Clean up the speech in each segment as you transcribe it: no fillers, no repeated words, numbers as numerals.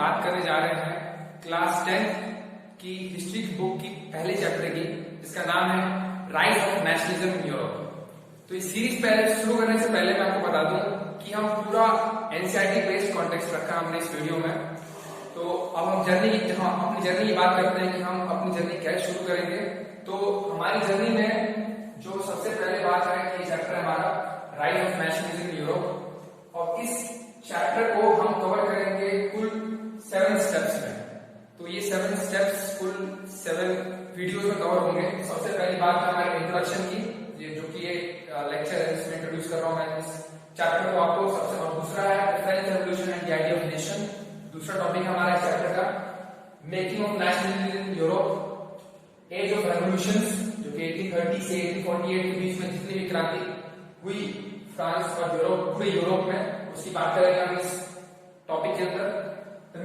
बात करने जा रहे हैं क्लास 10 की हिस्ट्री की बुक की पहले चैप्टर की, जिसका नाम है rise of nationalism in Europe. तो इस सीरीज पहले शुरू करने से पहले मैं आपको बता दूं कि हम पूरा एनसीईआरटी बेस्ड कॉन्टेक्स्ट रखा हमने इस वीडियो में। तो अब हम अपनी जर्नी की बात करते हैं कि हम अपनी जर्नी कैसे शुरू करेंगे। तो हमारी जर्नी में जो सबसे पहले बात है कि चैप्टर है हमारा rise of nationalism in Europe, और इस चैप्टर को हम कवर करेंगे कुल 7 स्टेप्स में। तो ये 7 स्टेप्स कुल 7 वीडियोस में कवर होंगे। सबसे पहली बात है हमारे इंट्रोडक्शन की, जो कि ये लेक्चर है जिसमें इंट्रोड्यूस कर रहा हूं मैं इस चैप्टर को आपको। सबसे दूसरा है French revolution and the idea of nation. दूसरा टॉपिक हमारा इस चैप्टर का making of nationalism in Europe, age of revolutions, जो कि 1830 से 1848 के बीच में जितनी भी क्रांति हुई फ्रांस और यूरोप, पूरे यूरोप में, उसकी बात करेंगे हम इस टॉपिक के अंदर।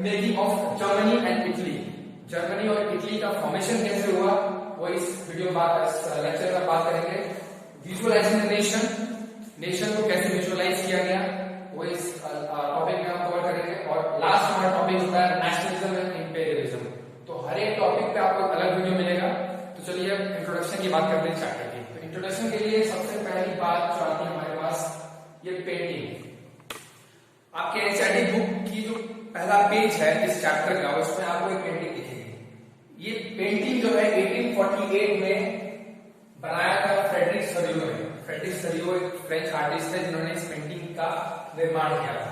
Making of Germany and Italy, Germany और इटली का फॉर्मेशन कैसे हुआ वो इस वीडियो इस लेक्चर में बात करेंगे। विजुअलाइजिंग द नेशन, नेशन को कैसे विजुअलाइज किया गया वो इस टॉपिक में हम कवर करेंगे। और लास्ट हमारा टॉपिक होता है नेशनलिज्म एंड इंपेरियलिज्म। तो हर एक टॉपिक पे आपको अलग वीडियो मिलेगा। तो चलिए अब इंट्रोडक्शन की बात करते हैं चैप्टर की। तो इंट्रोडक्शन के लिए सबसे पहली बात जो आती है हमारे पास, ये पेंटिंग। आपके एनसीईआरटी बुक की जो पहला पेज है इस चैप्टर का, उसमें आपको एक पेंटिंग दिखेगी। ये पेंटिंग जो है 1848 में बनाया था फ्रेडरिक सरियो ने। फ्रेडरिक सरियो एक फ्रेंच आर्टिस्ट है जिन्होंने इस पेंटिंग का निर्माण किया था।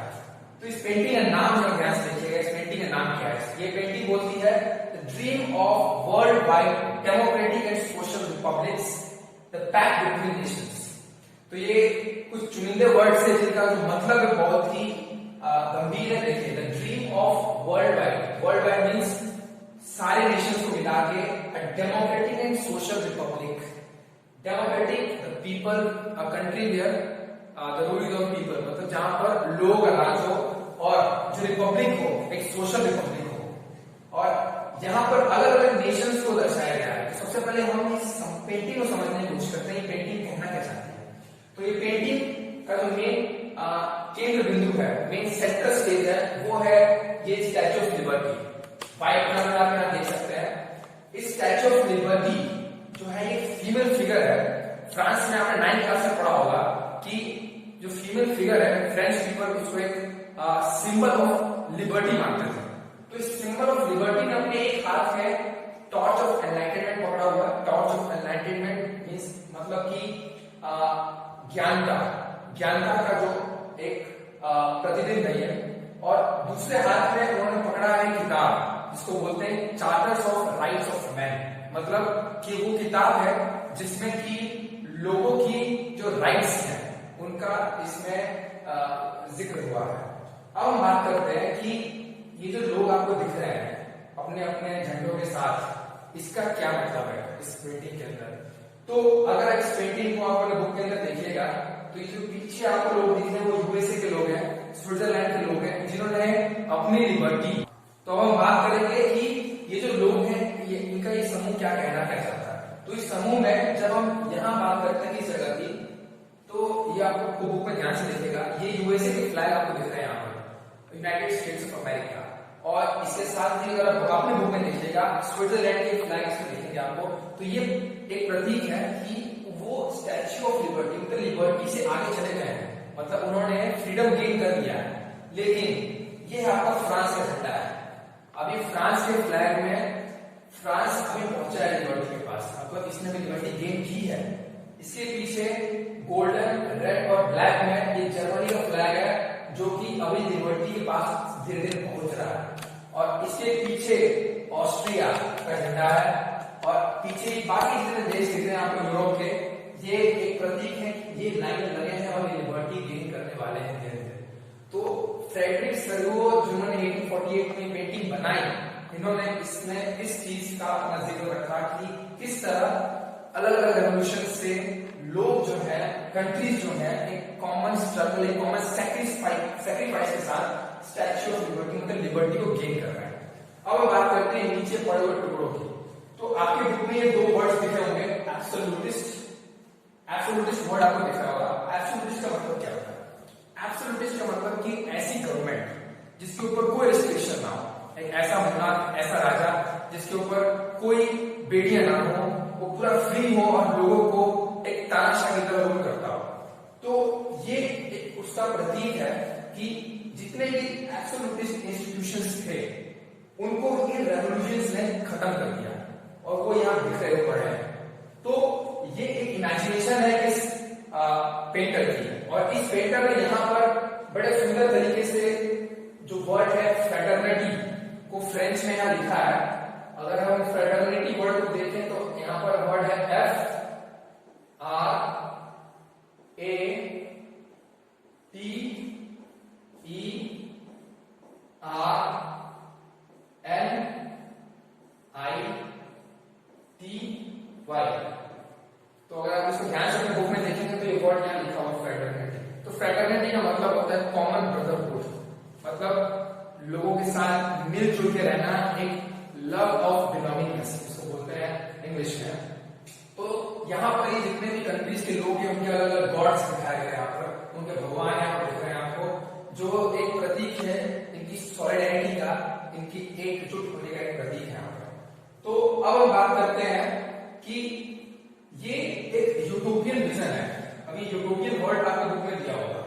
तो इस पेंटिंग का नाम जो ध्यान से देखिएगा, इस पेंटिंग का नाम क्या है। ये पेंटिंग बोलती है the dream of world wide democratic and social republics, the pact between nations. तो ये कुछ चुनिंदे वर्ड से जिनका जो मतलब है बहुत ही गंभीर है। देखिए, the dream of world wide, world wide means सारे नेशंस को मिला के, a democratic and social republic. Democratic, the people, a country where the rule is of people, मतलब जहां पर लोग राज हो, और जो रिपब्लिक हो एक सोशल रिपब्लिक हो, और यहाँ पर अलग अलग नेशंस को दर्शाया गया है। तो सबसे पहले हम इस पेंटिंग को समझने की कोशिश करते हैं, ये पेंटिंग कहना क्या चाहती है। तो ये पेंटिंग का जो मेन केंद्र बिंदु है, मेन सेंटर स्टेज है, वो है ये statue of liberty. White colour में आप यहाँ देख सकते हैं। इस स्टैच्यू ऑफ लिबर्टी जो है ये फीमेल फिगर है। फ्रांस में आपने 9th क्लास में पढ़ा होगा कि जो फीमेल फिगर है, फ्रेंच पीपल उसको एक सिंबल ऑफ लिबर्टी मानते थे। तो इस सिंबल ऑफ लिबर्टी ने अपने एक हाथ में टॉर्च ऑफ एनलाइटनमेंट पकड़ा हुआ है। टॉर्च ऑफ एनलाइटनमेंट मींस मतलब कि ज्ञानता का जो एक प्रतिबिंब है। और दूसरे हाथ में उन्होंने पकड़ा है किताब, जिसको बोलते हैं charters of rights of man, मतलब कि वो किताब है जिसमें कि लोगों की जो राइट्स हैं उनका इसमें जिक्र हुआ है। अब हम बात करते हैं कि ये जो लोग आपको दिख रहे हैं अपने अपने झंडों के साथ, इसका क्या मतलब है इस पेंटिंग के अंदर। तो अगर इस पेंटिंग को आप अपने बुक के अंदर देखिएगा तो ये जो पीछे आपको लोग दिख रहे हैं वो यूएसए के लोग हैं, स्विट्जरलैंड के लोग हैं, जिन्होंने अपनी लिबर्टी। तो अब हम बात करेंगे कि ये जो लोग हैं इनका ये समूह क्या कहना क्या चाहता है। तो इस समूह में जब हम यहाँ बात करते हैं इस जगह की, तो ये आपको बुक में ध्यान से देखिएगा, ये यूएसए के फ्लैग आपको दिख रहे हैं यहाँ पर, यूनाइटेड स्टेट्स ऑफ अमेरिका। और इसके साथ ही अगर आप अपने बुक में देखिएगा स्विट्जरलैंड के फ्लैग इसमें दिखेंगे आपको। तो ये एक प्रतीक है कि वो स्टैच्यू ऑफ लिबर्टी, मतलब लिबर्टी से आगे चले गए हैं, मतलब उन्होंने फ्रीडम गेन कर लिया है। लेकिन ये आपका फ्रांस का झंडा है। अभी फ्रांस के फ्लैग में फ्रांस अभी पहुंचा है लिबर्टी के पास, मतलब इसने भी लिबर्टी गेन की है। इसके पीछे गोल्डन, रेड और ब्लैक में ये जर्मनी का फ्लैग है, जो कि अभी लिबर्टी के पास धीरे धीरे पहुंच रहा है। और इसके पीछे ऑस्ट्रिया का झंडा है, और पीछे बाकी जितने देश दिख रहे हैं आपको यूरोप के, ये एक प्रतीक है, ये लाइन लगे हैं और ये लिबर्टी गेन करने वाले हैं धीरे धीरे। तो फ्रेडरिक सरियो जिन्होंने 1848 में पेंटिंग बनाई, इन्होंने इसमें इस चीज का अपना जिक्र रखा कि किस तरह अलग अलग रेवोल्यूशन से लोग जो है, कंट्रीज जो है, एक कॉमन स्ट्रगल, एक कॉमन सैक्रिफाइस के साथ स्टैच्यू ऑफ लिबर्टी, मतलब लिबर्टी को गेन कर रहे हैं। अब हम बात करते हैं नीचे पड़े हुए टुकड़ों की। तो आपके बुक में ये 2 वर्ड्स दिखे होंगे, एब्सोल्यूटिस्ट। एब्सोल्यूटिस्ट वर्ड आपको दिख रहा होगा। एब्सोल्यूटिस्ट का मतलब क्या होता है? एब्सोल्यूटिस्ट का मतलब कि ऐसी गवर्नमेंट जिसके ऊपर कोई रिस्ट्रिक्शन ना हो, एक ऐसा मुल्क, ऐसा राजा जिसके ऊपर कोई बेटियां ना हो, वो पूरा फ्री हो और लोगों को एक तानाशाह की तरह रूल करता हो। तो ये एक उसका प्रतीक है कि जितने भी एब्सोल्यूटिस्ट इंस्टीट्यूशंस थे उनको इन रेवोल्यूशंस ने खत्म कर दिया और वो यहाँ बिखरे पड़े हैं। तो ये एक इमेजिनेशन है इस पेंटर की, और इस पेंटर ने यहाँ पर बड़े सुंदर तरीके से जो वर्ड है फ्रेटर्निटी को फ्रेंच में यहाँ लिखा है। अगर हम फ्रेटर्निटी वर्ड को देखें तो यहाँ पर वर्ड है FRATERNITY। तो अगर आप इसको ध्यान से अपने बुक में देखेंगे तो ये वर्ड यहाँ लिखा हुआ फ्रेटर्निटी। तो फ्रेटर्निटी का मतलब होता है कॉमन ब्रदरहुड, मतलब लोगों के साथ मिलजुल के रहना, एक लव ऑफ बिलोंगिंगनेस इसको बोलते हैं इंग्लिश में। तो यहाँ पर ये जितने भी कंट्रीज के लोग हैं उनके अलग अलग गॉड्स दिखाए गए यहाँ पर, उनके भगवान यहाँ पर दिख रहे हैं आपको, जो एक प्रतीक है इनकी सॉलिडेरिटी का, इनकी एकजुट होने का एक प्रतीक है यहाँ पर। तो अब हम बात करते हैं कि ये एक यूटोपियन विजन है। अभी यूटोपियन वर्ड आपके बुक में दिया होगा,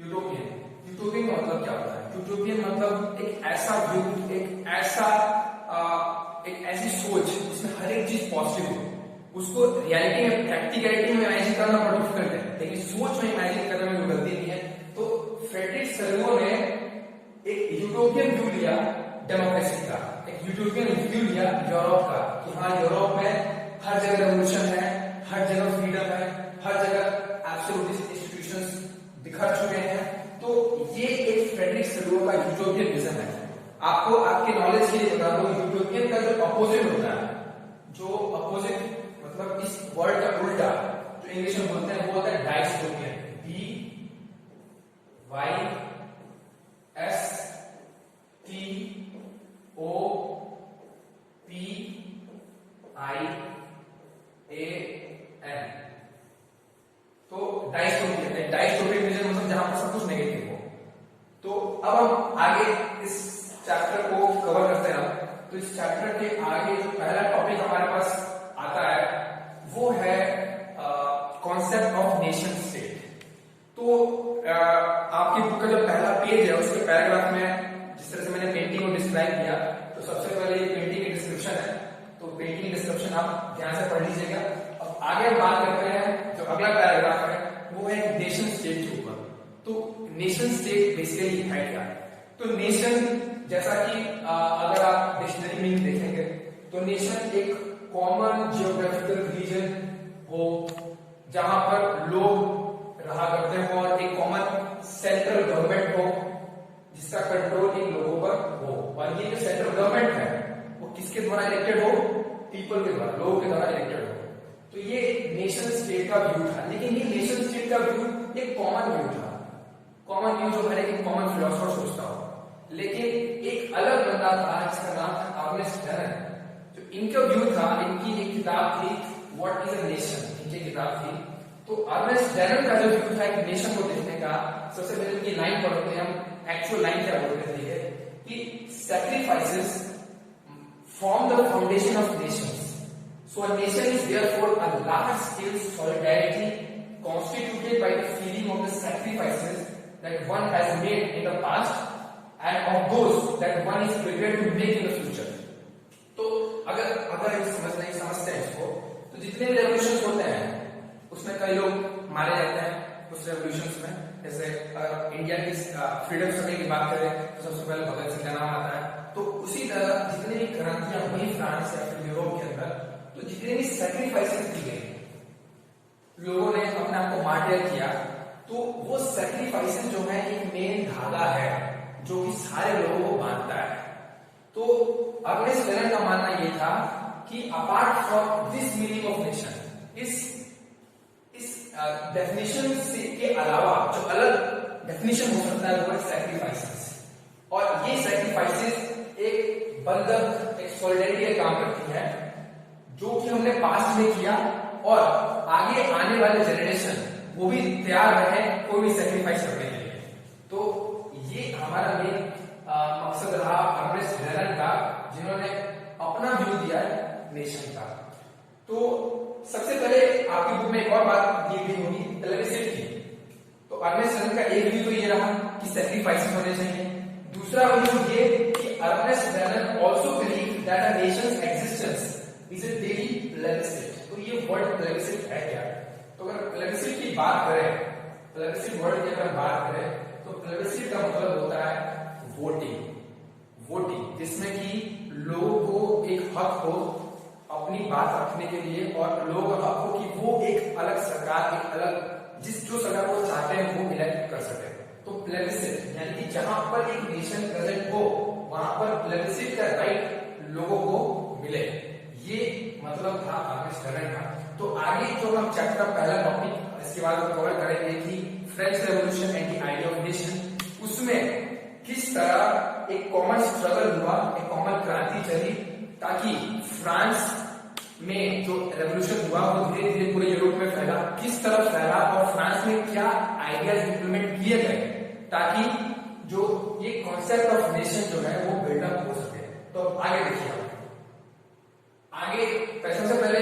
यूटोपियन का मतलब क्या होता है? यूटोपियन मतलब एक ऐसा व्यू, एक ऐसी सोच जिसमें हर एक चीज पॉजिटिव हो। उसको रियलिटी में, प्रैक्टिकलिटी में इमेजिन करना बहुत डिफिकल्ट है, लेकिन सोच में इमेजिन करने में कोई गलती नहीं है। तो फ्रेडरिक सल्वो ने एक यूटोपियन व्यू लिया डेमोक्रेसी का, एक यूटोपियन व्यू लिया यूरोप का, कि हाँ यूरोप में हर जगह रेवोल्यूशन है, हर जगह फ्रीडम है, हर जगह एब्सोल्यूटिस्ट इंस्टीट्यूशंस बिखर चुके हैं। तो ये एक फ्रेडरिक सल्वो का यूटोपियन विजन है। आपको आपके नॉलेज के लिए बता दो, यूटोपियन का जो अपोजिट होता है, जो अपोजिट मतलब इस वर्ड का उल्टा जो इंग्लिश में बोलते हैं वो होता है डायस्टोपियन, DYSTOPIAN। तो डायस्टोपियन विजन मतलब जहां पर सब कुछ नेगेटिव हो। तो अब हम आगे इस चैप्टर को कवर करते हैं। तो इस चैप्टर के आगे जो पहला टॉपिक हमारे पास आता है वो है कॉन्सेप्ट ऑफ नेशन स्टेट। तो आपकी बुक का जो पहला पेज है उसके पैराग्राफ में जिस तरह से मैंने पेंटिंग को डिस्क्राइब किया, तो सबसे पहले ये पेंटिंग की डिस्क्रिप्शन है। तो पेंटिंग डिस्क्रिप्शन आप ध्यान से पढ़ लीजिएगा। अब आगे हम बात करते हैं, जो अगला पैराग्राफ है वो है नेशन स्टेट के ऊपर। तो नेशन स्टेट बेसिकली है क्या? तो नेशन, जैसा कि अगर आप डिक्शनरी में देखेंगे तो नेशन एक कॉमन जियोग्राफिकल रीजन हो जहां पर लोग रहा करते हो और एक कॉमन सेंट्रल गवर्नमेंट हो जिसका कंट्रोल इन लोगों पर हो। और ये जो सेंट्रल गवर्नमेंट है वो किसके द्वारा इलेक्टेड हो? पीपल के द्वारा, लोगों के द्वारा इलेक्टेड हो। तो ये नेशन स्टेट का व्यू था, लेकिन ये नेशन स्टेट का व्यू एक कॉमन व्यू था, कॉमन व्यू जो हर एक कॉमन फिलोसोफर सोचता हो। लेकिन एक अलग बंदा था जिसका नाम था अर्नेस्ट डनन, जो इनका व्यू था। इनकी एक किताब थी व्हाट इज अ नेशन, इनकी किताब थी। तो अर्नेस्ट डनन का जो व्यू था एक नेशन को देखने का, सबसे पहले इनकी लाइन पढ़ते हैं हम, एक्चुअल लाइन क्या बोलते थे कि sacrifices form the foundation of nations. So a nation is therefore a large-scale solidarity constituted by the feeling of the sacrifices that one has made in the past and of those that one is prepared to make in the future. तो अगर समझते हैं इसको, तो जितने भी revolutions होते हैं उसमें कई लोग मारे जाते हैं उस रेवोल्यूशंस में। जैसे इंडिया की फ्रीडम स्ट्रगल की बात करें तो सबसे पहले भगत सिंह का नाम आता है। तो उसी तरह जितने भी क्रांतियां हुई फ्रांस या फिर यूरोप के अंदर, तो जितने भी सैक्रिफाइसेस की गई, लोगों ने अपने आप को मार्टियर किया, तो वो सैक्रिफाइसेस जो है एक मेन धागा है जो कि सारे लोगों को बांधता है। तो अर्नेस्ट डनन का मानना ये था कि apart from this meaning of nation, इस डेफिनेशन के अलावा जो अलग डेफिनेशन हो सकता है वो है सैक्रिफाइसेस। और ये सैक्रिफाइसेस एक बंधन, एक सॉलिडेरिटी का काम करती है जो कि हमने पास्ट में किया और आगे आने वाले जनरेशन वो भी तैयार रहे कोई भी सैक्रिफाइस करने के लिए। तो ये हमारा मेन मकसद रहा अर्नेस्ट हेरन का, जिन्होंने अपना व्यू दिया नेशन का। तो सबसे पहले आपकी बुक में एक और बात दी गई होगी प्लेबिससिट की। तो अर्नेस्ट हेरन का एक व्यू तो ये रहा कि सैक्रिफाइसेस होने चाहिए। दूसरा व्यू ये कि Ernest Renan also believe that a nation's existence is a daily plebiscite. तो ये वर्ड प्लेबिससिट है क्या? तो अगर प्लेबिससिट की बात करें, प्लेबिससिट वर्ड की अगर बात करें तो प्लेबिससिट का मतलब होता है वोटिंग। वोटिंग जिसमें कि लोगों को एक हक हो अपनी बात रखने के लिए, और लोगों का हक हो कि वो एक अलग सरकार, एक अलग जो सरकार को चाहते हैं वो इलेक्ट कर सके। तो प्लेबिससिट यानी कि जहां पर एक नेशन प्रेजेंट हो वहां पर प्लेबिससिट का राइट लोगों को मिले, ये मतलब था अर्नेस्ट हेरन का। तो आगे जो हम चैप्टर पहला टॉपिक इसके बाद हम कवर करेंगे कि French revolution and the idea of nation, उसमें किस तरह एक कॉमन स्ट्रगल हुआ, एक कॉमन क्रांति चली, ताकि फ्रांस में जो रेवोल्यूशन हुआ वो धीरे धीरे पूरे यूरोप में फैला, किस तरह फैला और फ्रांस में क्या आइडियाज इंप्लीमेंट किए गए ताकि जो ये कॉन्सेप्ट ऑफ नेशन जो है वो बिल्डअप हो सके। तो आगे देखिए, आगे सबसे पहले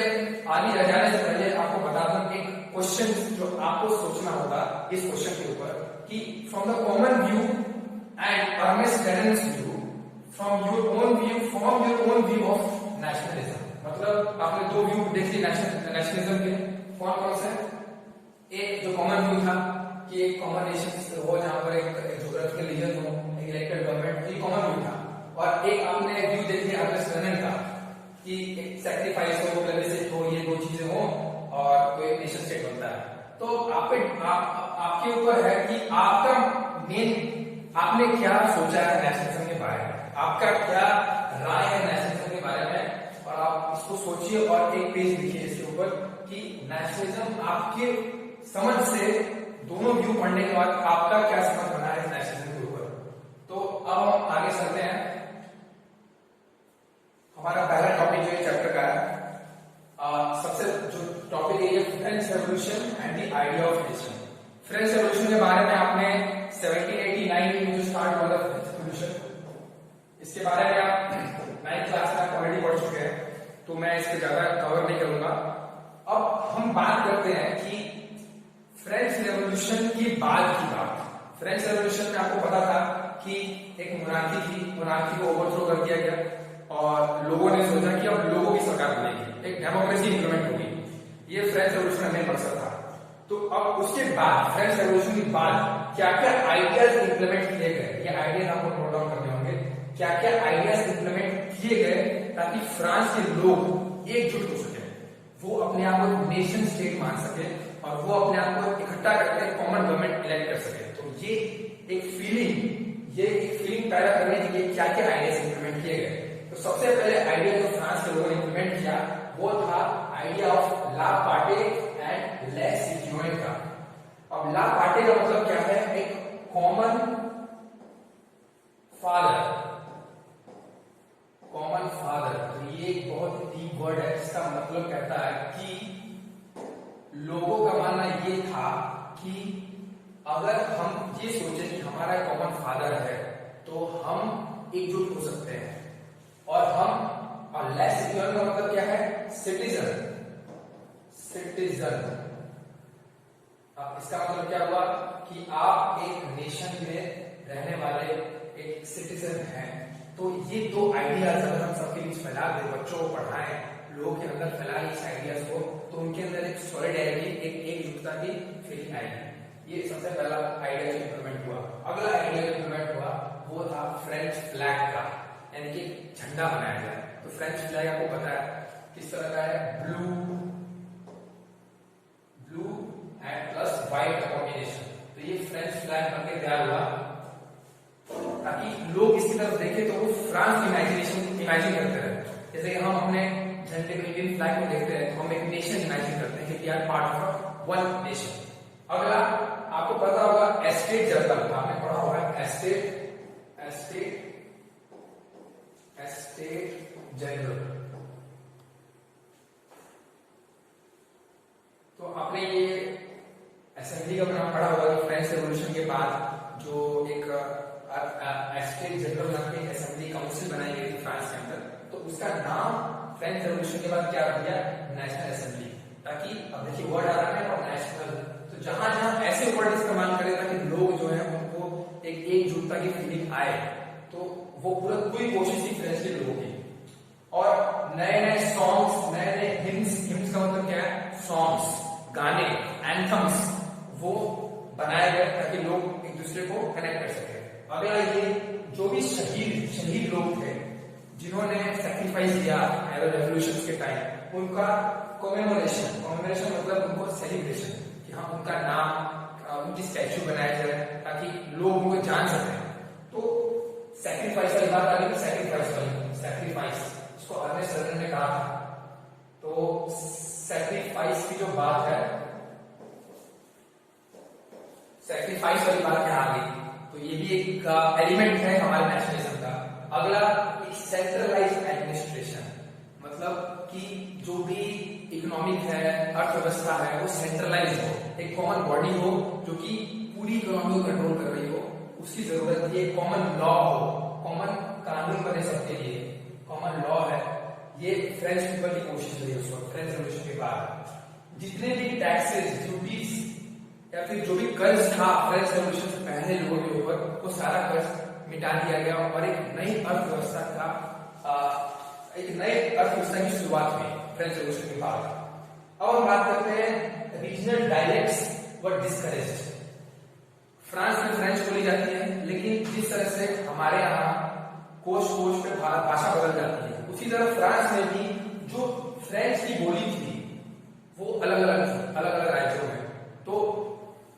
आगे जाने से पहले आपको बता दूं एक क्वेश्चन जो आपको सोचना होगा इस क्वेश्चन के ऊपर कि from the common view and Ernest Renan's view, from your own view of nationalism. मतलब आपने दो व्यू देख लिए नेशनलिज्म के, कौन कौन से? एक जो कॉमन व्यू था कि एक कॉमन नेशन हो जहां पर एक ज्योग्राफिकल रीजन हो, एक इलेक्टेड गवर्नमेंट, ये कॉमन व्यू था। और एक आपने व्यू देख लिया अर्नेस्ट हेरन का कि एक सैक्रिफाइस हो, प्लेबिससिट हो, ये दो चीजें हो और कोई नेशन स्टेट बनता है। तो आपके ऊपर है कि आपका आपने क्या सोचा है नेशनलिज्म के बारे में, आपका क्या राय है नेशनलिज्म के बारे में, और आप इसको सोचिए और एक पेज लिखिए इसके ऊपर कि नेशनलिज्म आपके समझ से दोनों व्यू पढ़ने के बाद आपका क्या समझ बना है नेशनलिज्म के ऊपर। तो अब हम आगे चलते हैं। हमारा पहला टॉपिक जो है चैप्टर का है, सबसे जो टॉपिक है ये French revolution and the idea of nation. French revolution के बारे में आपने 1789 में जो स्टार्ट हुआ था फ्रेंच रेवोल्यूशन, इसके बारे में आप 9th क्लास में ऑलरेडी पढ़ चुके हैं, तो मैं इसको ज्यादा कवर नहीं करूंगा। अब हम बात करते हैं कि फ्रेंच रेवोल्यूशन के बाद की बात। फ्रेंच रेवोल्यूशन में आपको पता था कि एक मोनार्की थी, मोनार्की को ओवरथ्रो कर दिया गया और लोगों ने सोचा कि अब लोगों की सरकार बनेगी, एक डेमोक्रेसी इंप्लीमेंट होगी। ये फ्रेंच रेवोल्यूशन का मेन मकसद था। तो अब उसके बाद फ्रेंच रेवोल्यूशन के बाद क्या क्या आइडियाज इंप्लीमेंट किए गए, ये आइडियाज आपको नोट डाउन करने होंगे। क्या क्या आइडियाज इंप्लीमेंट किए गए ताकि फ्रांस के लोग एकजुट हो सके, वो अपने आप को नेशन स्टेट मान सके और वो अपने आप को इकट्ठा करके कॉमन गवर्नमेंट इलेक्ट कर सके। तो ये एक फीलिंग पैदा करने के लिए क्या क्या आइडियाज इंप्लीमेंट किए गए। तो सबसे पहले आइडिया जो फ्रांस के लोगों ने इंप्लीमेंट किया वो था आइडिया ऑफ ला पार्टे एंड ले सिटिज़न का। अब ला पार्टे का मतलब क्या है? एक कॉमन फादर, कॉमन फादर। तो ये एक बहुत डीप वर्ड है, इसका मतलब कहता है कि लोगों का मानना ये था कि अगर हम ये सोचे कि हमारा कॉमन फादर है तो हम एकजुट हो सकते हैं और हम, और लेस सिटिज़न का मतलब क्या है? Citizen, citizen. इसका मतलब क्या हुआ कि आप एक नेशन में रहने वाले एक सिटीजन हैं। तो ये दो आइडियाज अगर हम सबके बीच फैला दें, बच्चों को पढ़ाएं, लोगों के अंदर फैलाएं इस आइडियाज को, तो उनके अंदर एक सॉलिडारिटी, एक एकजुटता की फीलिंग आएगी। ये सबसे पहला आइडिया जो इंप्लीमेंट हुआ। अगला आइडिया जो इंप्लीमेंट हुआ वो था फ्रेंच फ्लैग का, यानी कि झंडा बनाया जाए। तो फ्रेंच फ्लैग आपको पता है किस तरह का है? Blue and plus white combination. तो ये फ्रेंच फ्लैग बनके तैयार हुआ ताकि लोग इसकी तरफ देखें तो वो फ्रांस की इमेजिन करते रहे। जैसे कि हम अपने झंडे को, इंडियन फ्लैग को देखते हैं तो हम एक नेशन इमेजिन करते हैं कि we are part of one nation. अगला आपको पता होगा एस्टेट जनरल, आपने पढ़ा होगा एस्टेट जनरल। तो आपने ये असेंबली का नाम पढ़ा होगा कि फ्रेंच रेवोल्यूशन के बाद जो एक एस्टेट एक जनरल नाम की असेंबली काउंसिल बनाई गई थी फ्रांस के अंदर, तो उसका नाम फ्रेंच रेवोल्यूशन के बाद क्या रख दिया, नेशनल असेंबली, ताकि अब देखिए वर्ड आ रहा है और नेशनल, तो जहां जहां ऐसे वर्ड इस्तेमाल करें ताकि लोग जो है उनको एक एकजुटता की फीलिंग आए, तो वो पूरी कोशिश थी फ्रेंच के लोगों की। और नए नए सॉन्ग्स, नए नए हिम्स का मतलब क्या है, सॉन्ग्स, गाने, एंथम्स, वो बनाए गए ताकि लोग एक दूसरे को कनेक्ट कर सके। अगला ये जो भी शहीद लोग थे जिन्होंने सैक्रिफाइस किया रेवोल्यूशन के टाइम, उनका कॉमेमोरेशन मतलब उनको सेलिब्रेशन, कि हाँ उनका नाम, उनकी स्टैच्यू बनाया जाए ताकि लोग उनको जान सकें। तो सैक्रिफाइस वाली बात आ गई, सैक्रिफाइस इसको अर्नेस्ट रजन ने कहा था। तो सैक्रिफाइस की जो बात है, सैक्रिफाइस वाली बात यहाँ आ गई, तो ये भी एक एलिमेंट है हमारे नेशनलिज्म का। अगला एक सेंट्रलाइज्ड एडमिनिस्ट्रेशन, मतलब कि जो भी इकोनॉमिक है, अर्थव्यवस्था है, वो सेंट्रलाइज हो, एक कॉमन बॉडी हो जो कि पूरी इकोनॉमी को कंट्रोल कर रही हो, उसकी जरूरत है। कॉमन लॉ हो, कॉमन कानून बने सबके लिए, कॉमन लॉ है, ये फ्रेंच पीपल की कोशिश रही उस वक्त फ्रेंच रेवोल्यूशन के बाद। जितने भी टैक्सेस, ड्यूटीज या फिर जो भी कर्ज था फ्रेंच रेवोल्यूशन से पहले लोगों के ऊपर, वो सारा कर्ज मिटा दिया गया और एक नई अर्थव्यवस्था की शुरुआत हुई फ्रेंच रेवोल्यूशन के बाद। अब हम बात करते हैं रीजनल डायलेक्ट्स वर डिस्करेज्ड। फ्रांस में फ्रेंच बोली जाती है, लेकिन जिस तरह से हमारे यहाँ कोश पे भाषा बदल जाती है, उसी तरह फ्रांस में भी जो फ्रेंच की बोली थी वो अलग अलग राज्यों में। तो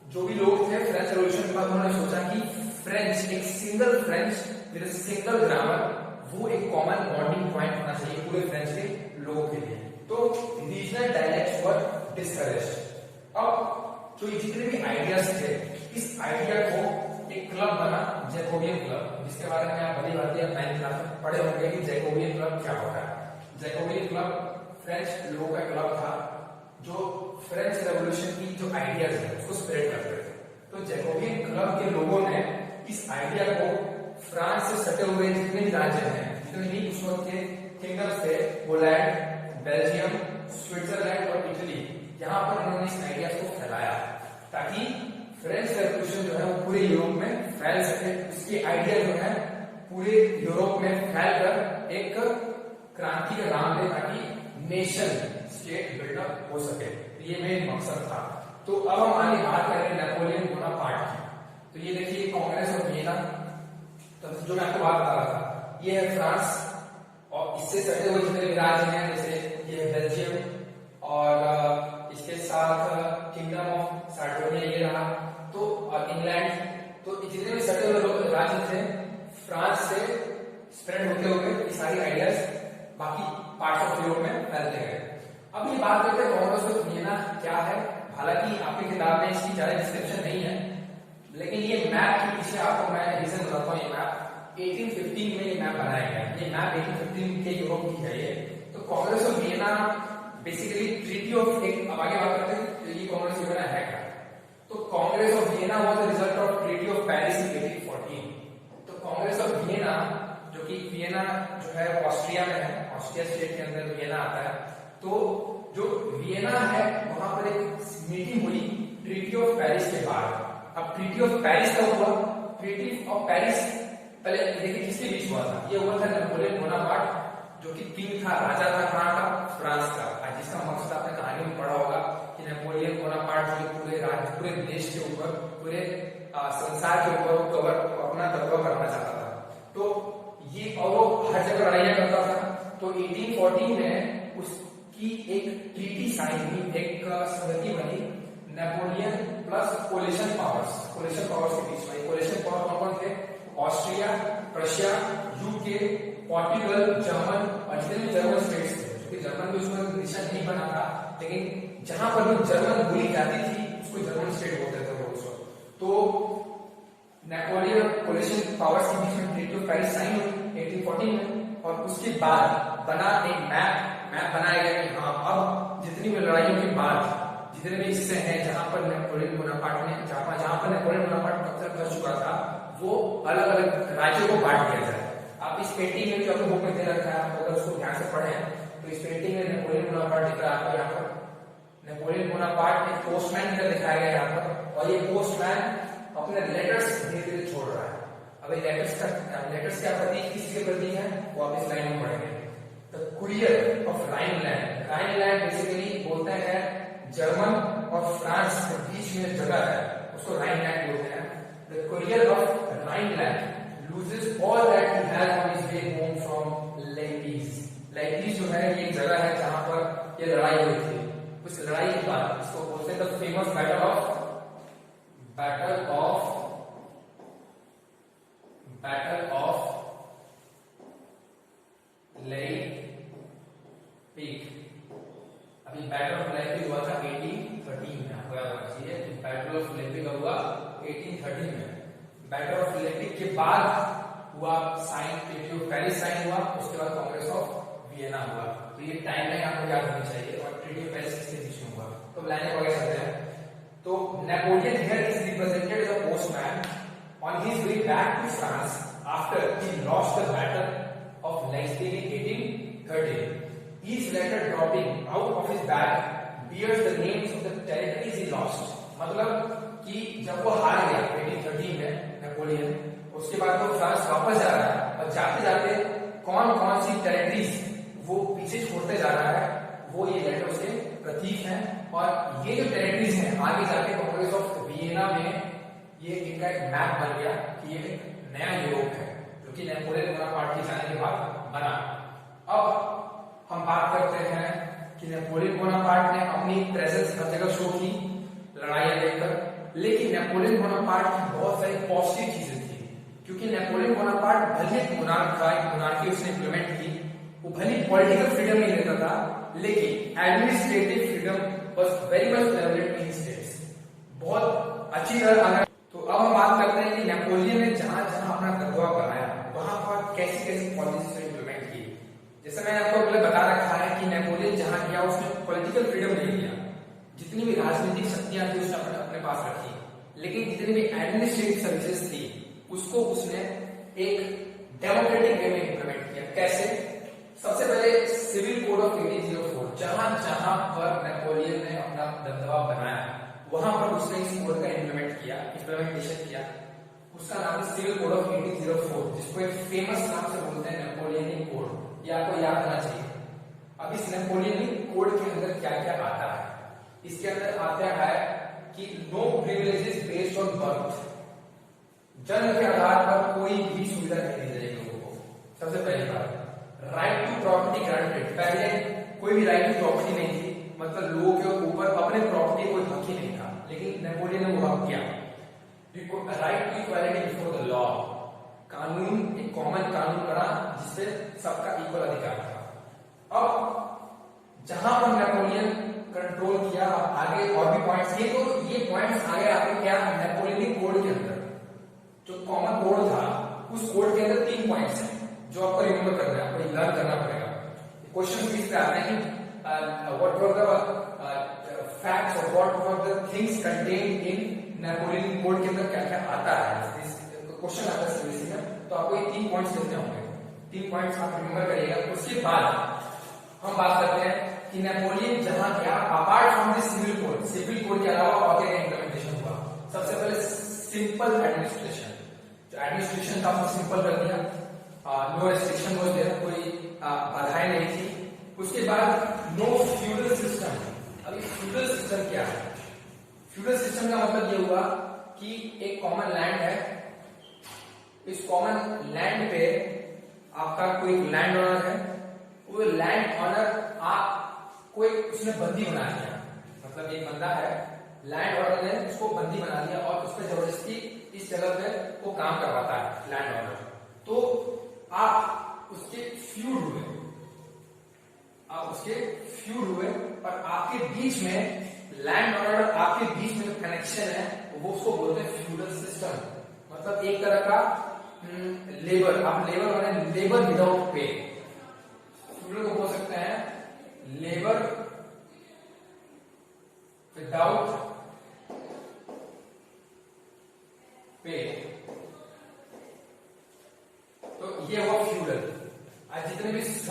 जो भी लोग थे फ्रेंच रेवोल्यूशन के बाद उन्होंने सोचा कि फ्रेंच, एक single French with single grammar, वो एक कॉमन बॉन्डिंग पॉइंट होना चाहिए पूरे फ्रेंच के लोगों के लिए। तो रीजनल डायलेक्ट्स वर डिस्करेज्ड। अब जो जितने भी आइडियाज थे, इस आइडिया को एक क्लब बना, जैकोबियन क्लब, जिसके बारे में आप भली भांति 9th क्लास में पढ़े होंगे कि जैकोबियन क्लब क्या होता है। जैकोबियन क्लब फ्रेंच लोगों का क्लब था जो फ्रेंच रेवोल्यूशन की जो आइडियाज है उसको स्प्रेड करते थे। तो जैकोबियन क्लब के लोगों ने इस आइडिया को फ्रांस से सटे हुए जितने भी राज्य हैं, जितने भी उस वक्त के किंगडम्स थे, पोलैंड, बेल्जियम, स्विट्जरलैंड और इटली, यहाँ पर इन्होंने इस आइडियाज को फैलाया ताकि फ्रेंच रेवोल्यूशन जो है वो पूरे यूरोप में फैल सके। उसकी आइडिया जो है पूरे यूरोप में फैलकर एक क्रांति का नाम दे ताकि नेशन स्टेट बिल्डअप हो सके। ये मेन मकसद था। तो अब हम आगे बात करेंगे नेपोलियन बोनापार्ट की। तो ये देखिए कांग्रेस ऑफ वियना, तो जो मैं आपको बात बता रहा था, ये है फ्रांस और इससे सटे हुए जितने भी राज्य हैं, जैसे ये है बेल्जियम और इसके साथ किंगडम ऑफ सार्डोनिया ये रहा, तो और इंग्लैंड, तो जितने भी सटे हुए राज्य थे फ्रांस से स्प्रेड होते हुए सारी आइडियाज बाकी पार्ट्स ऑफ यूरोप में फैलते गए। अब ये बात करते हैं कांग्रेस ऑफ वियना क्या है। हालांकि आपकी किताब में इसकी ज्यादा डिस्क्रिप्शन नहीं है, लेकिन ये मैप के पीछे आपको मैं रीजन बताता हूँ। ये मैप 1815 में ये मैप बनाया गया। ये मैप 1815 के यूरोप की है। ये तो Congress of Vienna basically treaty of, एक अब आगे बात करते हैं ये कांग्रेस ऑफ वियना है क्या। तो Congress of Vienna was the result of treaty of Paris in 1814। तो कांग्रेस ऑफ वियना, जो कि वियना जो है ऑस्ट्रिया में है, ऑस्ट्रिया स्टेट के अंदर वियना आता है। तो जो वियना है वहां पर एक मीटिंग हुई ट्रीटी ऑफ पेरिस के बाद। अब ट्रीटी ऑफ पेरिस कब हुआ? ट्रीटी ऑफ पेरिस पहले देखिए किसके बीच हुआ था। ये हुआ था नेपोलियन बोनापार्ट, जो कि किंग था, राजा था कहाँ का, फ्रांस का, जिसका मकसद आपने कहानी में पढ़ा होगा कि नेपोलियन बोनापार्ट जो पूरे राज्य, पूरे देश के ऊपर, पूरे संसार के ऊपर अपना दबदबा करना चाहता था। तो ये और वो हर जगह लड़ाइयां करता था। तो 1814 में उसकी एक ट्रीटी साइन हुई, एक संगति बनी, नेपोलियन प्लस कोलिशन पावर्स के बीच में। कोलिशन पावर कौन कौन थे? Austria, Russia, UK, Portugal, German और जितने भी जर्मन स्टेट्स थे, क्योंकि जर्मन भी उसमें निशान नहीं बना था, लेकिन जहां पर भी जर्मन बोली जाती थी उसको जर्मन स्टेट बोलते थे वो उस वक्त। तो नेपोलियन और कोलिशन पावर्स के बीच में ट्रीटी ऑफ पेरिस साइन हुई 1814 में, और उसके बाद बना एक मैप बनाया गया कि हाँ अब जितनी भी लड़ाइयों के बाद जितने भी हिस्से हैं जहां पर नेपोलियन बोनापार्ट ने जहां पर नेपोलियन बोनापार्ट कब्जा कर चुका था, वो अलग अलग राज्यों को बांट दिया जाए। आप इस पेंटिंग में जो आपको बुक में दे रखा है, आप अगर उसको ध्यान से पढ़ें तो इस पेंटिंग में नेपोलियन बोनापार्ट दिख रहा है आपको। यहाँ पर नेपोलियन बोनापार्ट एक पोस्टमैन की तरह दिखाया गया है यहाँ पर, और ये पोस्टमैन अपने लेटर्स धीरे धीरे छोड़ रहा है। अब लेटर्स क्या प्रतीक, किसके प्रतीक है, वो आप इस लाइन में पढ़ेंगे। The courier of Rhineland, Rhineland basically बोलते हैं जर्मन और फ्रांस के बीच में जगह है, उसको राइनलैंड बोलते हैं। The courier of Rhineland loses all that he had on his way home from Leipzig. Leipzig जो है ये एक जगह है जहां पर ये लड़ाई हुई थी। उस लड़ाई के बाद इसको बोलते हैं द फेमस बैटल ऑफ लेइपजिग। अभी बैटल ऑफ लेइपजिग हुआ था 1813 में, आपको याद रखना चाहिए। बैटल ऑफ लेइपजिग हुआ 1813 में। बैटल ऑफ लेइपजिग के बाद हुआ sign treaty of Paris sign हुआ, उसके बाद कांग्रेस ऑफ वियना हुआ। तो ये टाइम लाइन आपको याद होनी चाहिए। और ट्रीटी ऑफ पेरिस किसके बीच में हुआ, तो लाइन वगैरह चलते हैं। तो Napoleon here is represented as a postman on his way back to France after he lost the battle of Leipzig in 1813. Each letter dropping out of his bag bears the names of the territories he lost. मतलब कि जब वो हार गया 1813 में Napoleon, उसके बाद वो फ्रांस वापस जा रहा है और जाते जाते कौन कौन सी टेरिटरीज वो पीछे छोड़ते जा रहा है, वो ये लेटर उसके प्रतीक हैं। और ये जो टेरिटरीज हैं आगे जाके कांग्रेस ऑफ वियना में ये इनका एक मैप बन गया कि ये एक नया यूरोप है जो कि नेपोलियन बोनापार्ट के जाने के बाद बना। अब हम बात करते हैं कि नेपोलियन बोनापार्ट ने अपनी प्रेजेंस हर जगह शो की लड़ाइयां लेकर, लेकिन नेपोलियन बोनापार्ट की बहुत सारी पॉजिटिव चीजें थी। क्योंकि नेपोलियन बोनापार्ट भले मोनार्क था, मोनार्की उसने इंप्लीमेंट की, वो भले पॉलिटिकल फ्रीडम नहीं देता था, लेकिन administrative freedom was very much developed in states, बहुत अच्छी तरह। तो अब हम बात करते हैं कि नेपोलियन ने जहां जहां अपना दबदबा बनाया वहां पर कैसी कैसी पॉलिसीज इंप्लीमेंट की। जैसे मैंने आपको पहले बता रखा है कि नेपोलियन जहां गया उसने पॉलिटिकल फ्रीडम नहीं दिया, जितनी भी राजनीतिक शक्तियां थी उसने अपने पास रखी, लेकिन जितनी भी एडमिनिस्ट्रेटिव सर्विसेज थी उसको उसने एक डेमोक्रेटिक वे में इंप्लीमेंट किया। कैसे? सबसे पहले सिविल कोड ऑफ 1804, जहां जहां पर नेपोलियन ने अपना दबदबा बनाया वहां पर उसने इस कोड का इम्प्लीमेंटेशन किया। उसका नाम है सिविल कोड ऑफ 1804, जिसको एक फेमस नाम से बोलते हैं नेपोलियनिक कोड। ये आपको याद होना चाहिए। अब इस नेपोलियनिक कोड के अंदर क्या क्या आता है? इसके अंदर आता है कि no privileges based on birth, जन्म के आधार पर कोई भी सुविधा नहीं दी जाएगी लोगों को। सबसे पहली बात, राइट टू प्रॉपर्टी ग्रांटेड, पहले कोई भी राइट टू प्रॉपर्टी नहीं थी, मतलब लोगों के ऊपर अपने प्रॉपर्टी कोई हक ही नहीं था, लेकिन नेपोलियन ने वो हक किया। Right to equality before the law, कानून, एक कॉमन कानून बना जिससे सबका इक्वल अधिकार था। अब जहां पर नेपोलियन कंट्रोल किया, आगे और भी पॉइंट्स, ये पॉइंट्स आगे आपको क्या, नेपोलियनिक कोड के अंदर जो कॉमन कोड था उस कोड के अंदर 3 पॉइंट्स हैं जो आपको रिमेंबर करना है, आपको लर्न करना पड़ेगा। क्वेश्चन इस पे आते हैं कि व्हाट वर द फैक्ट्स और what were the things contained in Napoleonic code के अंदर क्या क्या आता है। क्वेश्चन आता है सीबीएसई में, तो आपको ये 3 पॉइंट्स लिखने होंगे। 3 पॉइंट्स आप रिमेंबर करिएगा। उसके बाद हम बात करते हैं कि नेपोलियन जहां गया, apart from the civil code के अलावा और क्या इंप्लीमेंटेशन हुआ। सबसे पहले सिंपल एडमिनिस्ट्रेशन, जो एडमिनिस्ट्रेशन था उसको सिंपल कर दिया, नो रेस्ट्रिक्शन वाज देयर, कोई बाधाएं नहीं थी। उसके बाद नो फ्यूडल सिस्टम। अब ये फ्यूडल सिस्टम क्या है? फ्यूडल सिस्टम का मतलब ये हुआ कि एक कॉमन लैंड है, इस कॉमन लैंड पे आपका कोई लैंड ओनर है, वो लैंड ओनर आपको उसने बंदी बना दिया। मतलब एक बंदा है, लैंड ओनर ने उसको बंदी बना दिया और उस पर जबरदस्ती इस जगह पे वो काम करवाता है लैंड ओनर। तो आप उसके फ्यूड हुए और आपके बीच में लैंड ओनर और आपके बीच में जो कनेक्शन है वो उसको बोलते हैं फ्यूडल सिस्टम। मतलब एक तरह का लेबर, आप लेबर विदाउट पे, फ्यूडल को बोल सकते हैं labour without pay.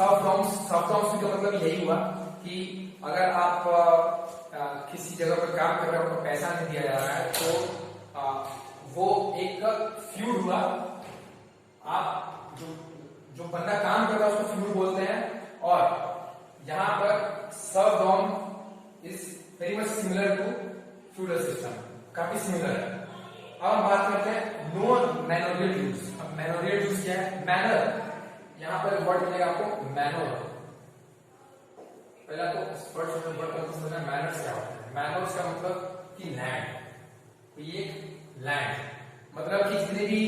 Soft norms का मतलब यही हुआ कि अगर आप किसी जगह पर काम कर रहे हो, आपको पैसा नहीं दिया जा रहा है, तो वो एक फ्यूड हुआ। आप जो बंदा काम कर रहा है उसको फ्यूड बोलते हैं। और यहाँ पर serfdom is very much similar to feudal system, काफी सिमिलर है। अब हम बात करते हैं नो मैनोरियल यूज। अब मैनोरियल यूज क्या है? मैनर, यहाँ पर वर्ड मिलेगा आपको मैनर। पहला तो फर्स्ट वर्ड को समझना मैनर्स क्या होता है। मैनर्स का मतलब कि लैंड, तो ये लैंड मतलब कि जितने भी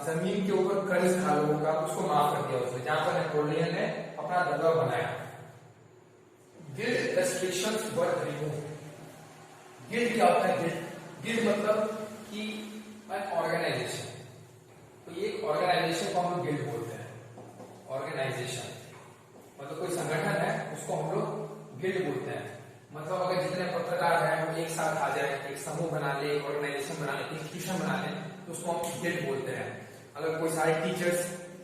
जमीन के ऊपर कर्ज था लोगों का, उसको माफ कर दिया उसने, जहां पर नेपोलियन ने अपना दबदबा बनाया। गिल्ड रेस्ट्रिक्शंस वर रिमूव्ड। गिल्ड क्या होता है? गिल्ड मतलब कि ऑर्गेनाइजेशन, तो ये ऑर्गेनाइजेशन को हम लोग गिल्ड बोलते हैं। ऑर्गेनाइजेशन मतलब कोई संगठन है, उसको हम लोग गिल्ड बोलते हैं। मतलब अगर जितने पत्रकार हैं वो एक साथ आ जाए, एक समूह बना ले, ऑर्गेनाइजेशन बना ले, इंस्टीट्यूशन बना ले, तो उसको हम गिल्ड बोलते हैं। अगर कोई सारे टीचर्स,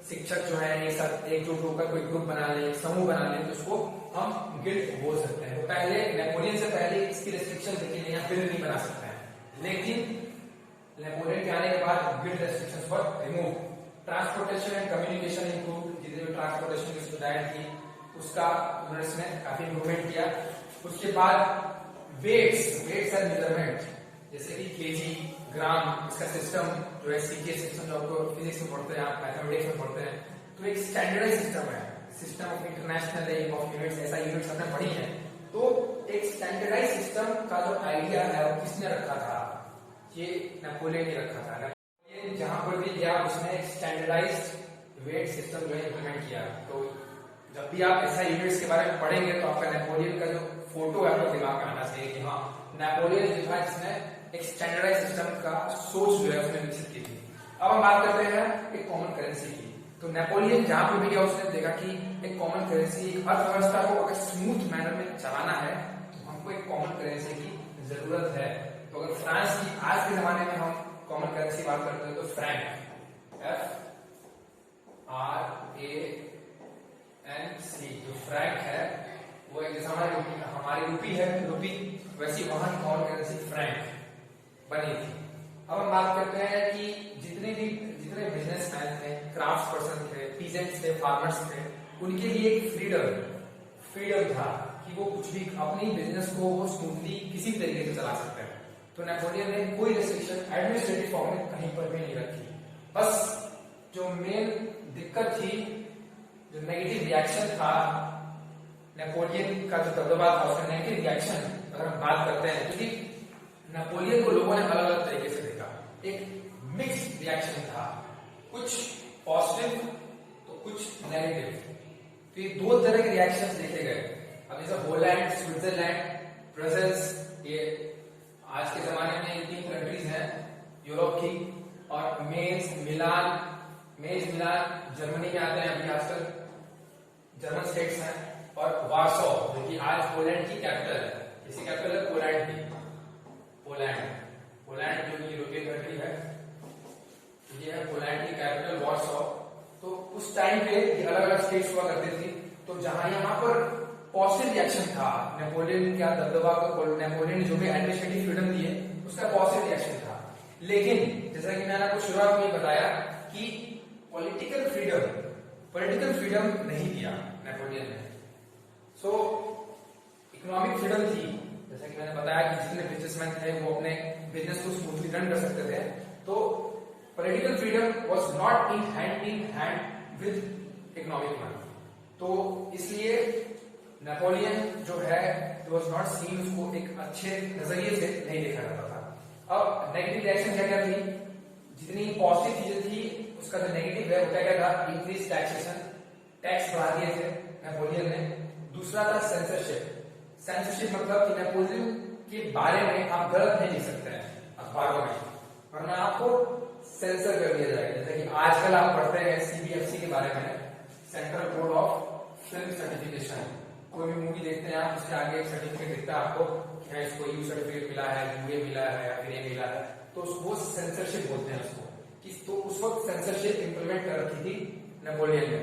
शिक्षक जो है एक साथ एकजुट होकर कोई ग्रुप बना ले, समूह बना ले, तो उसको हम गिल्ड बोल सकते हैं। तो पहले नेपोलियन से पहले इसकी रिस्ट्रिक्शन थी कि यहाँ गिल्ड नहीं बना सकते हैं, लेकिन नेपोलियन के आने के बाद guild restrictions were remove. Transportation and communication improve. जितने भी ट्रांसपोर्टेशन की सुविधाएं थी उसका उसने काफी इंप्रूवमेंट किया। उसके बाद वेट्स एंड मेजरमेंट, जैसे कि केजी, ग्राम, इसका सिस्टम जो है सीके सिस्टम, जो आपको फिजिक्स में पढ़ते हैं, आप मैथमेटिक्स में पढ़ते हैं, तो एक स्टैंडर्डाइज सिस्टम है। System of international of units, ऐसा यूनिट्स आपने पढ़ी है। तो एक स्टैंडर्डाइज सिस्टम का जो आइडिया है वो किसने रखा था? ये नेपोलियन ने रखा था। ये जहां पर भी गया उसने एक स्टैंडर्डाइज्ड वेट सिस्टम जो है इंप्लीमेंट किया। तो जब भी आप ऐसा यूनिट्स के बारे में पढ़ेंगे तो आपका नेपोलियन का जो फोटो है आपको दिमाग में आना चाहिए कि हाँ, नेपोलियन जो था जिसने एक स्टैंडर्डाइज सिस्टम का सोच जो है उसने विकसित की थी। अब हम बात करते हैं एक कॉमन करेंसी की। तो नेपोलियन जहां पर भी गया उसने देखा कि एक कॉमन करेंसी, एक अर्थव्यवस्था को अगर स्मूथ मैनर में चलाना है तो हमको एक कॉमन करेंसी की जरूरत है। तो अगर फ्रांस की आज के जमाने में हम कॉमन करेंसी बात करते हैं तो फ्रैंक, FRANC, जो फ्रैंक है वो एक जैसा हमारी रूपी है, रूपी, वैसी वहां कॉमन करेंसी फ्रैंक बनी थी। अब हम बात करते हैं कि जितने बिजनेसमैन थे, क्राफ्ट पर्सन थे, पीजेंट्स थे, फार्मर्स थे, उनके लिए एक फ्रीडम था कि वो कुछ भी अपनी बिजनेस को वो स्मूथली किसी भी तरीके से चला सकते हैं। तो नेपोलियन ने कोई रेस्ट्रिक्शन एडमिनिस्ट्रेटिव फॉर्म में कहीं पर भी नहीं रखी। बस जो मेन दिक्कत थी, जो नेगेटिव रिएक्शन था, नेपोलियन का जो दबदबा था उसका नेगेटिव रिएक्शन अगर हम बात करते हैं, क्योंकि नेपोलियन को लोगों ने अलग अलग तरीके से देखा। एक मिक्स रिएक्शन था, कुछ पॉजिटिव तो कुछ नेगेटिव। तो ये दो तरह के रिएक्शंस देखे गए। अब जैसे होलैंड, स्विट्जरलैंड, ब्रसेल्स, ये आज के जमाने में 3 कंट्रीज हैं यूरोप की, और मेंस मिलान जर्मनी में आते हैं अभी आजकल, जर्मन स्टेट्स हैं, और वार्सो जो कि आज पोलैंड की कैपिटल है। इसकी कैपिटल है पोलैंड की, पोलैंड जो यूरोपियन कंट्री है, ये है पोलैंड की कैपिटल वार्सो। तो उस टाइम पे अलग अलग स्टेट्स हुआ करती थी। तो जहां यहाँ पर पॉजिटिव रिएक्शन था नेपोलियन का दबदबा को, नेपोलियन जो भी एडमिनिस्ट्रेटिव फ्रीडम दिए उसका पॉजिटिव रिएक्शन था। लेकिन जैसा कि मैंने आपको शुरुआत में बताया कि पॉलिटिकल फ्रीडम नहीं दिया नेपोलियन ने। सो इकोनॉमिक फ्रीडम थी, जैसा कि मैंने बताया कि जितने बिजनेसमैन थे वो अपने बिजनेस को स्मूथली रन कर सकते थे। तो political freedom was not in hand with economic one. तो इसलिए नेपोलियन जो है वाज नॉट सीन, उसको एक अच्छे नजरिए से नहीं देखा जाता था। अब नेगेटिव रिएक्शन क्या थी? जितनी पॉजिटिव चीजें थी उसका जो नेगेटिव है वो क्या था? इंक्रीज टैक्सेशन, टैक्स बढ़ा दिए थे नेपोलियन ने। दूसरा था सेंसरशिप मतलब कि नेपोलियन के बारे में आप गलत नहीं लिख सकते हैं अखबारों में, वरना आपको सेंसर कर दिया जाएगा। जैसे कि आजकल आप पढ़ते हैं CBFC के बारे में, central board of film certification. कोई भी मूवी देखते हैं आप, उसके आगे एक सर्टिफिकेट दिखता है आपको कि इसको यू सर्टिफिकेट मिला है, यूए मिला है, या फिर ये मिला है, तो वो सेंसरशिप बोलते हैं उसको। कि तो उस वक्त सेंसरशिप इंप्लीमेंट कर रखी थी नेपोलियन ने।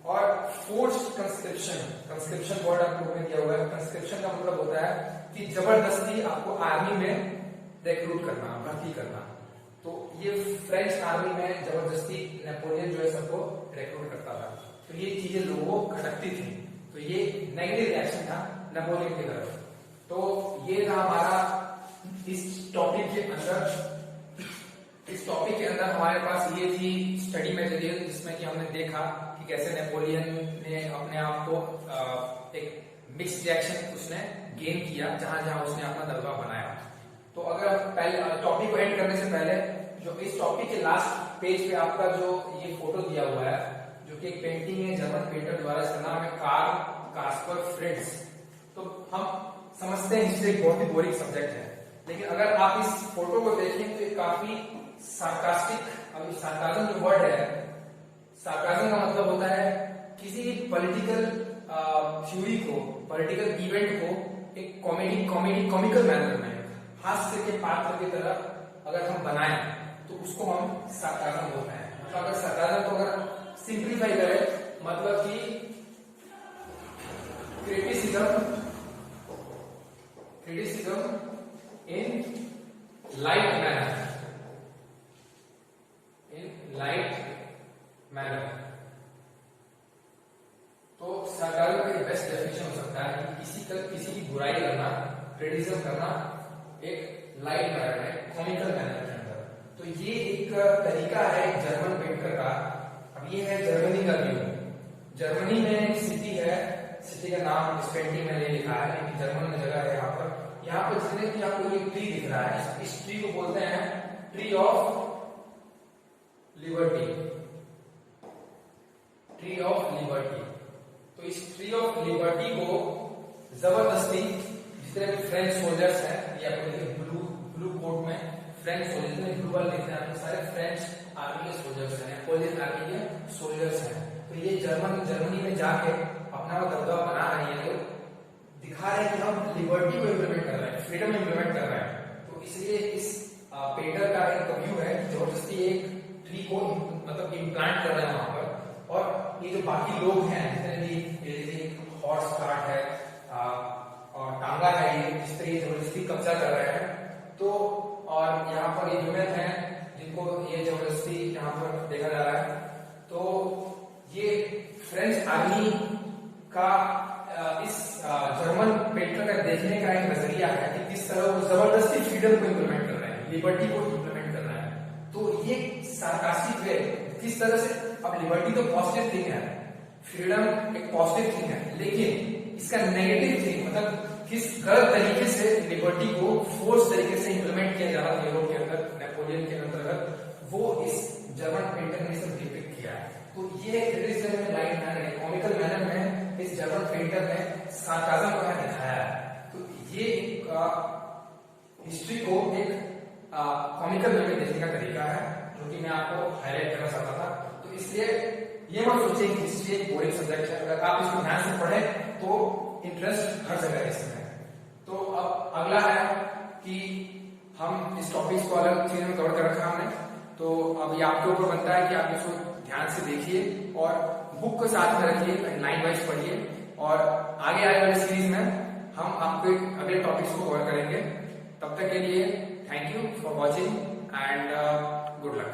और फोर्स्ड कंस्क्रिप्शन, कंस्क्रिप्शन वर्ड आप लोगों ने दिया हुआ है। कंस्क्रिप्शन का मतलब होता है कि जबरदस्ती आपको आर्मी में रिक्रूट करना, भर्ती करना। तो ये फ्रेंच आर्मी में जबरदस्ती नेपोलियन जो है सबको रिक्रूट करता था। तो ये चीजें लोगों को खटकती थी, तो ये नेगेटिव रिएक्शन था नेपोलियन की तरफ। तो ये था हमारा इस टॉपिक के अंदर। इस टॉपिक के अंदर हमारे पास ये थी स्टडी मटेरियल, जिसमें कि हमने देखा कि कैसे नेपोलियन ने अपने आप को एक मिक्स्ड रिएक्शन उसने गेन किया जहां जहां उसने अपना दबदबा बनाया। तो अगर पहले टॉपिक को एंड करने से पहले, जो इस टॉपिक के लास्ट पेज पे आपका जो ये फोटो दिया हुआ है, जो कि एक पेंटिंग है जर्मन पेंटर द्वारा, इसका नाम है कार्ल कास्पर फ्रिट्ज। तो हम समझते हैं हिस्ट्री एक बहुत ही बोरिंग सब्जेक्ट है, लेकिन अगर आप इस फोटो को देखें तो ये काफी सार्कास्टिक, अभी सार्काज्म जो वर्ड है, सार्काज्म का मतलब होता है किसी पॉलिटिकल थ्योरी को, पॉलिटिकल इवेंट को एक कॉमिकल मैनर में, हास्य के पात्र की तरह अगर हम बनाएं तो उसको हम सार्काज्म बोलते हैं। मतलब अगर सार्काज्म को अगर सिंप्लीफाई करें, मतलब कि क्रिटिसिज्म इन लाइट मैनर, तो सार्काज्म का बेस्ट डेफिनेशन हो सकता है कि किसी की बुराई करना, क्रिटिसिज्म करना एक लाइट मैनर है, कॉमिकल मैनर के अंदर। तो ये एक तरीका है जर्मन पेंटर का। अब ये है जर्मनी का व्यू। जर्मनी में एक सिटी है, सिटी का नाम इस पेंटिंग में नहीं लिखा है, लेकिन जर्मन में जगह है यहाँ पर। यहाँ पर जितने भी आपको एक ट्री दिख रहा है, इस ट्री को बोलते हैं tree of liberty, tree of liberty. तो इस ट्री ऑफ लिबर्टी को जबरदस्ती जितने भी फ्रेंच सोल्जर्स हैं, ये आपको ब्लू कोट में फ्रेंच सोल्जर्स में ब्लू वाले दिख रहे हैं, सारे फ्रेंच आर्मी के सोल्जर्स हैं, नेपोलियन आर्मी के सोल्जर्स हैं। तो ये जर्मनी में जाके अपना दबदबा बना रहे हैं, लोग दिखा रहे हैं कि हम लिबर्टी को इम्प्लीमेंट कर रहे हैं, फ्रीडम इम्प्लीमेंट कर रहे हैं। तो इसलिए इस पेंटर का एक व्यू है कि जबरदस्ती एक ट्री को मतलब इम्प्लांट कर रहे हैं वहां पर। और ये जो बाकी लोग हैं, जितने भी हॉर्स कार्ट है और टांगा है, ये जिस तरह जबरदस्ती कब्जा कर रहे हैं। तो और यहाँ पर ये ह्यूमन है जिनको ये जबरदस्ती यहाँ पर देखा जा रहा है। तो ये फ्रेंच आर्मी का इस जर्मन पेंटर का देखने का एक नजरिया है कि किस तरह वो जबरदस्ती फ्रीडम को इम्प्लीमेंट कर रहे हैं, लिबर्टी को इम्प्लीमेंट कर रहे हैं। तो ये सार्कास्टिक वे किस तरह से, अब लिबर्टी तो पॉजिटिव थिंग है, फ्रीडम एक पॉजिटिव थिंग है, लेकिन इसका नेगेटिव थिंग मतलब किस गलत तरीके से लिबर्टी को फोर्स तरीके से इम्प्लीमेंट किया जा रहा था यूरोप के अंदर, नेपोलियन के अंतर्गत, वो इस जर्मन पेंटर ने सब डिपिक्ट किया है। तो ये क्रिटिसिज्म में लाइट मैनर है, कॉमिकल मैनर में इस जर्मन पेंटर ने सार्काज्म को यहाँ दिखाया है। तो ये हिस्ट्री को एक कॉमिकल वे में देखने का तरीका है, जो कि मैं आपको हाईलाइट करना चाहता था। तो इसलिए ये मत सोचिए कि हिस्ट्री एक बोरिंग सब्जेक्ट है, अगर आप इसको ध्यान से पढ़ें तो इंटरेस्ट हर जगह इसमें है। तो अब अगला है कि हम इस टॉपिक को अलग चीज में कवर कर रखा हमने, तो अभी आपके ऊपर बनता है कि आप इसको ध्यान से देखिए और बुक को साथ में रखिए, लाइन वाइज पढ़िए, और आगे आने वाले सीरीज में हम आपके अगले टॉपिक्स को कवर करेंगे। तब तक के लिए thank you for watching and good luck.